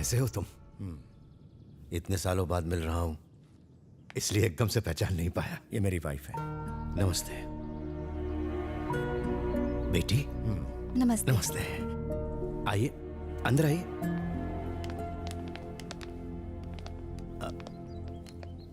कैसे हो तुम? इतने सालों बाद मिल रहा हूं, इसलिए एकदम से पहचान नहीं पाया। ये मेरी वाइफ है। नमस्ते बेटी। नमस्ते। नमस्ते। आइए, अंदर आइए।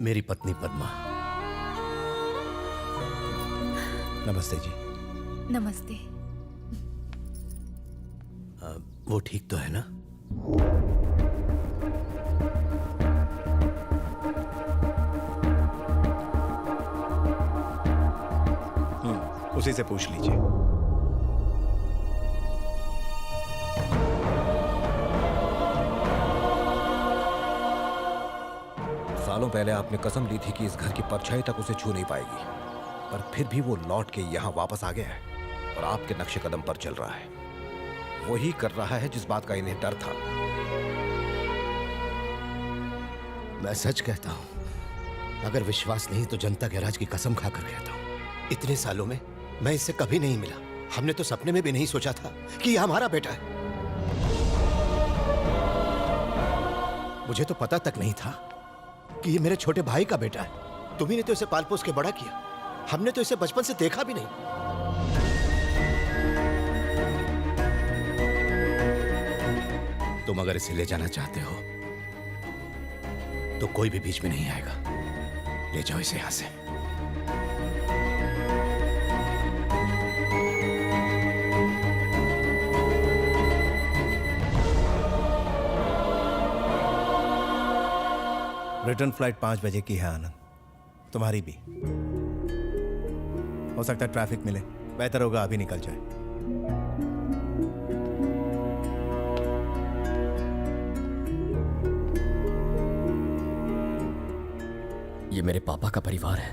मेरी पत्नी पद्मा। नमस्ते जी। नमस्ते। वो ठीक तो है ना? उसी से पूछ लीजिए। सालों पहले आपने कसम ली थी कि इस घर की परछाई तक उसे छू नहीं पाएगी, पर फिर भी वो लौट के यहां वापस आ गया है और आपके नक्शे कदम पर चल रहा है। वही कर रहा है जिस बात का इन्हें डर था। मैं सच कहता हूं, अगर विश्वास नहीं तो जनता के राज की कसम खाकर कहता हूं, इतने सालों में मैं इससे कभी नहीं मिला। हमने तो सपने में भी नहीं सोचा था कि यह हमारा बेटा है। मुझे तो पता तक नहीं था कि ये मेरे छोटे भाई का बेटा है। तुम्ही ने तो इसे पाल पोस के बड़ा किया, हमने तो इसे बचपन से देखा भी नहीं। तुम अगर इसे ले जाना चाहते हो तो कोई भी बीच में नहीं आएगा। ले जाओ इसे यहां से। रिटर्न फ्लाइट 5 बजे की है आनंद, तुम्हारी भी। हो सकता है ट्रैफिक मिले, बेहतर होगा अभी निकल जाए। ये मेरे पापा का परिवार है।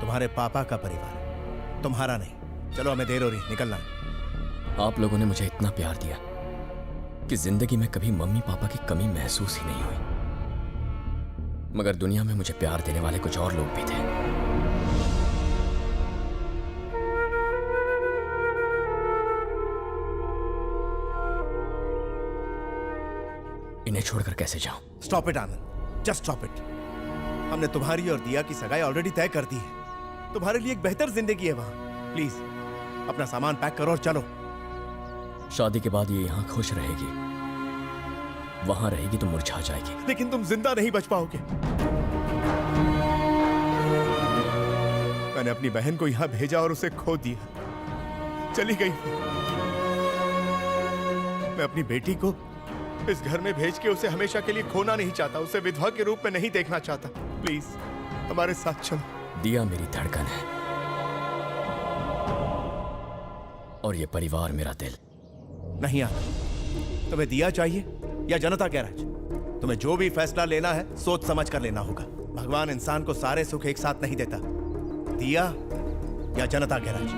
तुम्हारे पापा का परिवार, तुम्हारा नहीं। चलो, हमें देर हो रही, निकलना है। आप लोगों ने मुझे इतना प्यार दिया कि जिंदगी में कभी मम्मी पापा की कमी महसूस ही नहीं हुई। मगर दुनिया में मुझे प्यार देने वाले कुछ और लोग भी थे। इन्हें छोड़कर कैसे जाऊं? Stop it Anand, just stop it. हमने तुम्हारी और दिया की सगाई ऑलरेडी तय कर दी है। तुम्हारे लिए एक बेहतर जिंदगी है वहां। प्लीज अपना सामान पैक करो और चलो। शादी के बाद ये यहां खुश रहेगी, वहां रहेगी तो मुरझा जाएगी। लेकिन तुम जिंदा नहीं बच पाओगे। मैंने अपनी बहन को यहां भेजा और उसे खो दिया, चली गई। मैं अपनी बेटी को इस घर में भेज के उसे हमेशा के लिए खोना नहीं चाहता, उसे विधवा के रूप में नहीं देखना चाहता। प्लीज हमारे साथ चलो। दिया मेरी धड़कन है और ये परिवार मेरा दिल। नहीं आना। तुम्हें दिया चाहिए या जनता गैराज? तुम्हें जो भी फैसला लेना है सोच समझ कर लेना होगा। भगवान इंसान को सारे सुख एक साथ नहीं देता। दिया या जनता garage?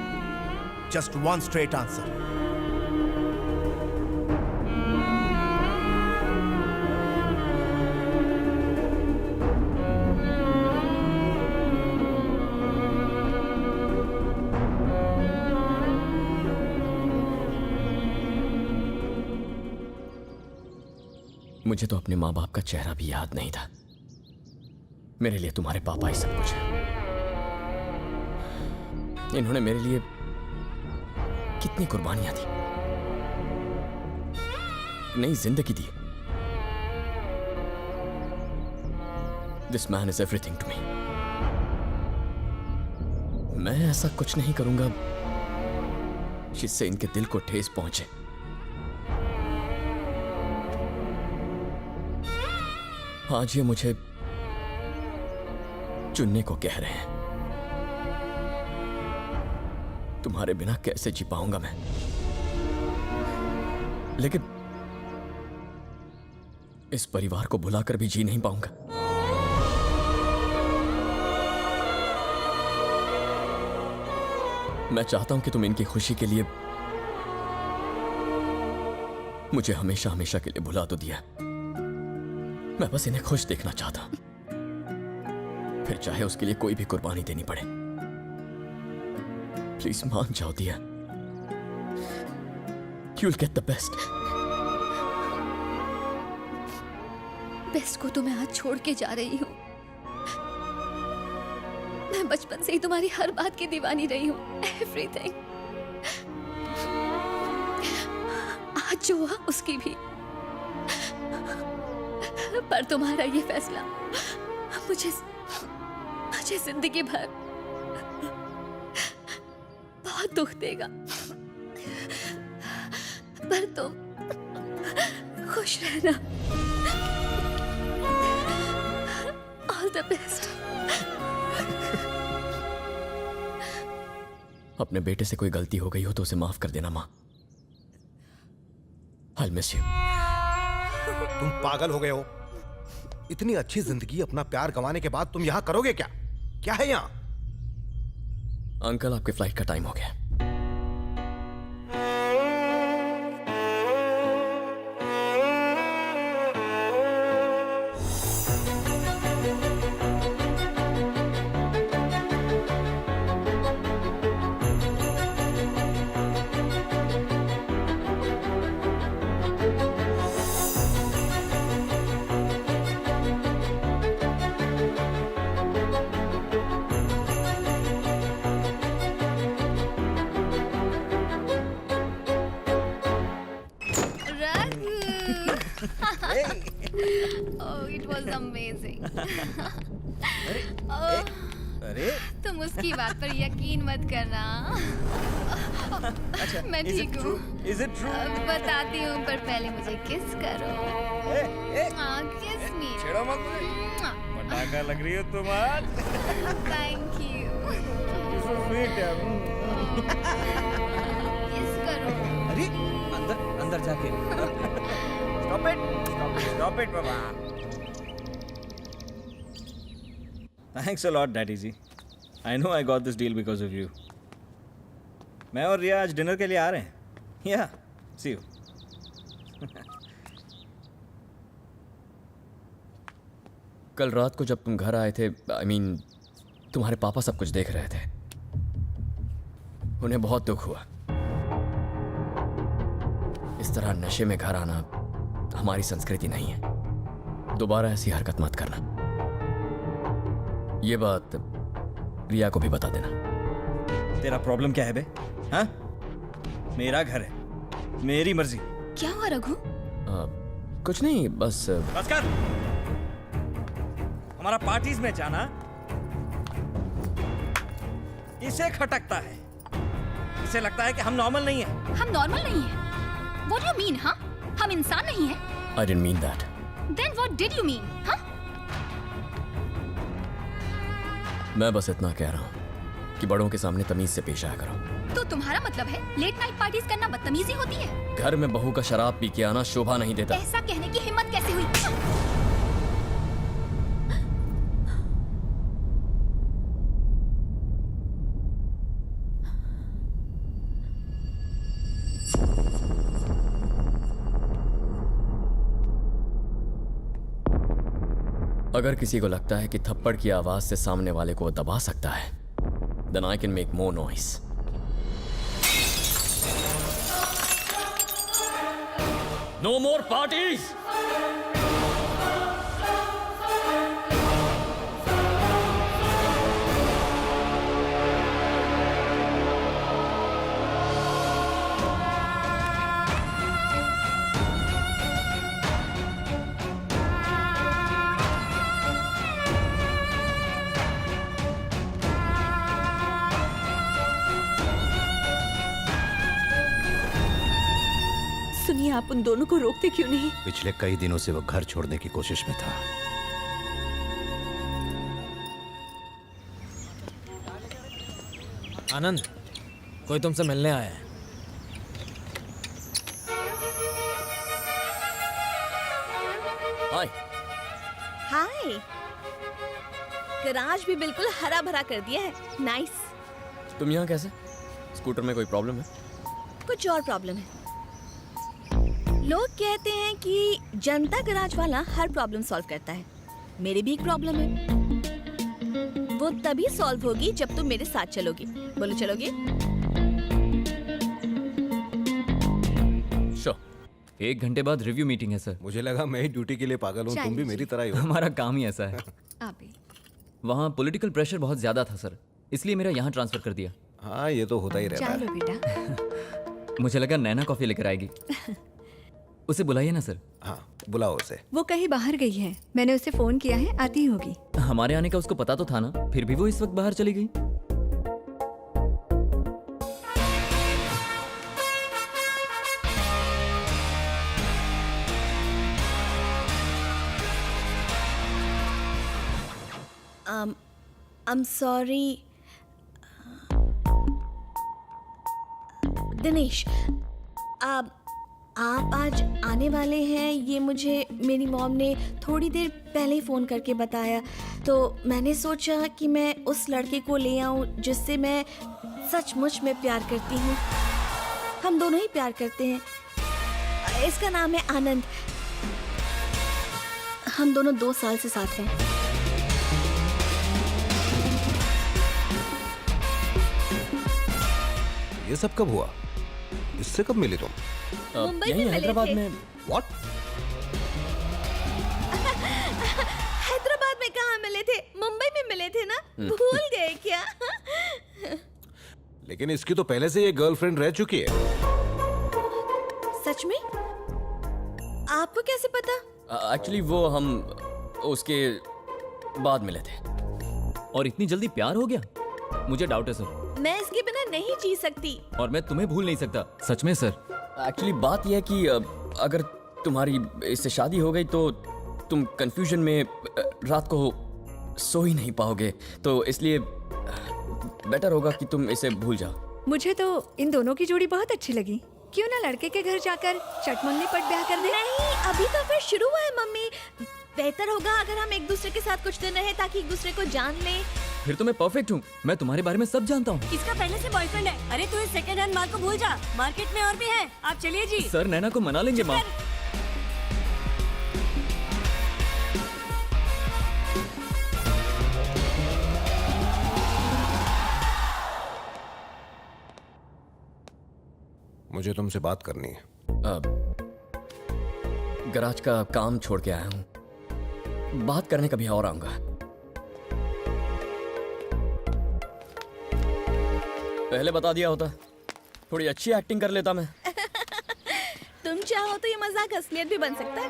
Just one straight answer. मुझे तो अपने माँ बाप का चेहरा भी याद नहीं था। मेरे लिए तुम्हारे पापा ही सब कुछ है। इन्होंने मेरे लिए कितनी कुर्बानियां दी, नई जिंदगी दी। This man is everything to me. मैं ऐसा कुछ नहीं करूंगा जिससे इनके दिल को ठेस पहुंचे। आज ये मुझे चुनने को कह रहे हैं। तुम्हारे बिना कैसे जी पाऊंगा मैं? लेकिन इस परिवार को भुलाकर भी जी नहीं पाऊंगा। मैं चाहता हूं कि तुम इनकी खुशी के लिए मुझे हमेशा हमेशा के लिए भुला तो दिया। मैं बस इन्हें खुश देखना चाहता हूं, फिर चाहे उसके लिए कोई भी कुर्बानी देनी पड़े। प्लीज मान जाओ दिया। You'll get the best. Best को तो मैं आज छोड़ के जा रही हूँ। मैं बचपन से ही तुम्हारी हर बात की दीवानी रही हूँ, एवरीथिंग। आज जो हुआ उसकी भी, पर तुम्हारा ये फैसला मुझे जिंदगी भर बहुत दुख देगा। पर तुम खुश रहना। All the best. अपने बेटे से कोई गलती हो गई हो तो उसे माफ कर देना माँ। I'll miss you. तुम पागल हो गए हो? इतनी अच्छी जिंदगी अपना प्यार गंवाने के बाद तुम यहाँ करोगे क्या? क्या है यहाँ? अंकल आपके फ्लाइट का टाइम हो गया। Oh, it was amazing. अरे तुम उसकी बात पर यकीन मत करना। मैं ठीक हूँ। Is it true? बताती हूँ, पर पहले मुझे किस करो। किस मी। छेड़ो मत मुझे। पटाखा लग रही हो तुम आज। Thank you. You're so sweet यार। किस करो। अरे अंदर जाके। Stop it, Baba. Thanks a lot, Daddy ji. I know I got this deal because of you. मैं और रिया आज डिनर के लिए आ रहे हैं. Yeah, see you. कल रात को जब तुम घर आए थे, I mean, तुम्हारे पापा सब कुछ देख रहे थे। उन्हें बहुत दुख हुआ। इस तरह नशे में घर आना हमारी संस्कृति नहीं है। दोबारा ऐसी हरकत मत करना। ये बात रिया को भी बता देना। तेरा प्रॉब्लम क्या है बे? हाँ? मेरा घर है, मेरी मर्जी। क्या हुआ रघु? कुछ नहीं, बस कर। हमारा पार्टीज में जाना इसे खटकता है। इसे लगता है कि हम नॉर्मल नहीं है। हम नॉर्मल नहीं है? What do you mean, हाँ? हम इंसान नहीं है? I didn't mean that. Then what did you mean, हाँ? मैं बस इतना कह रहा हूँ कि बड़ों के सामने तमीज से पेश आया करो। तो तुम्हारा मतलब है लेट नाइट पार्टीज करना बदतमीजी होती है? घर में बहू का शराब पी के आना शोभा नहीं देता। ऐसा कहने की हिम्मत कैसे हुई? अगर किसी को लगता है कि थप्पड़ की आवाज से सामने वाले को दबा सकता है, then I can make more noise. No more parties! सुनिए, आप उन दोनों को रोकते क्यों नहीं? पिछले कई दिनों से वो घर छोड़ने की कोशिश में था। आनंद, कोई तुमसे मिलने आया है। हाय। हाय। गराज भी बिल्कुल हरा भरा कर दिया है। नाइस। तुम यहाँ कैसे? स्कूटर में कोई प्रॉब्लम है? कुछ और प्रॉब्लम है। लोग कहते हैं कि जनता गराज वाला हर प्रॉब्लम सॉल्व करता है। मेरी भी एक प्रॉब्लम है। वो तभी सॉल्व होगी जब तुम मेरे साथ चलोगी। बोलो, चलोगे? श्योर। 1 घंटे बाद रिव्यू मीटिंग है सर। मुझे लगा मैं ही ड्यूटी के लिए पागल हूँ, तुम भी मेरी तरह ही हो। हमारा काम ही ऐसा है। अभी वहाँ पॉलिटिकल प्रेशर बहुत ज़्यादा था सर, इसलिए मेरा यहाँ ट्रांसफ़र कर दिया। हाँ, ये तो होता ही रहता है। चलो बेटा। मुझे लगा नैना कॉफ़ी लेकर आएगी। उसे बुलाइए ना सर। हाँ, बुलाओ उसे। वो कहीं बाहर गई है, मैंने उसे फोन किया है, आती ही होगी। हमारे आने का उसको पता तो था ना, फिर भी वो इस वक्त बाहर चली गई। I'm sorry. दिनेश, आप आज आने वाले हैं ये मुझे मेरी मॉम ने थोड़ी देर पहले ही फ़ोन करके बताया, तो मैंने सोचा कि मैं उस लड़के को ले आऊं जिससे मैं सचमुच में प्यार करती हूँ। हम दोनों ही प्यार करते हैं। इसका नाम है आनंद। हम दोनों 2 साल से साथ हैं। ये सब कब हुआ? इससे कब मिली तुम? मुंबई यहीं में मिले हैदराबाद थे। में। व्हाट? हैदराबाद में कहाँ मिले थे? मुंबई में मिले थे ना? भूल गए क्या? लेकिन इसकी तो पहले से ये गर्लफ्रेंड रह चुकी है। सच में? आपको कैसे पता? एक्चुअली वो हम उसके बाद मिले थे। और इतनी जल्दी प्यार हो गया? मुझे डाउट है सर। मैं इसके बिना नहीं जी सकती। और मैं तुम्हें भूल नहीं सकता, सच में सर। एक्चुअली बात यह है कि अगर तुम्हारी इससे शादी हो गई तो तुम कंफ्यूजन में रात को सो ही नहीं पाओगे, तो इसलिए बेटर होगा कि तुम इसे भूल जाओ। मुझे तो इन दोनों की जोड़ी बहुत अच्छी लगी। क्यों ना लड़के के घर जाकर चटमंगनी पट ब्याह कर दे? नहीं, अभी तो फिर शुरू हुआ है मम्मी। बेहतर होगा अगर हम एक दूसरे के साथ कुछ दिन रहे ताकि एक दूसरे को जान लें। फिर तो मैं परफेक्ट हूँ, मैं तुम्हारे बारे में सब जानता हूँ। इसका पहले से बॉयफ्रेंड है। अरे तू इस सेकंड हैंड माल को भूल जा, मार्केट में और भी है। आप चलिए जी। सर नैना को मना लेंगे माँ। मुझे तुमसे बात करनी है। गराज का काम छोड़ के आया हूँ, बात करने कभी और आऊंगा। पहले बता दिया होता, थोड़ी अच्छी एक्टिंग कर लेता मैं। तुम चाहो तो ये मजाक असलियत भी बन सकता है।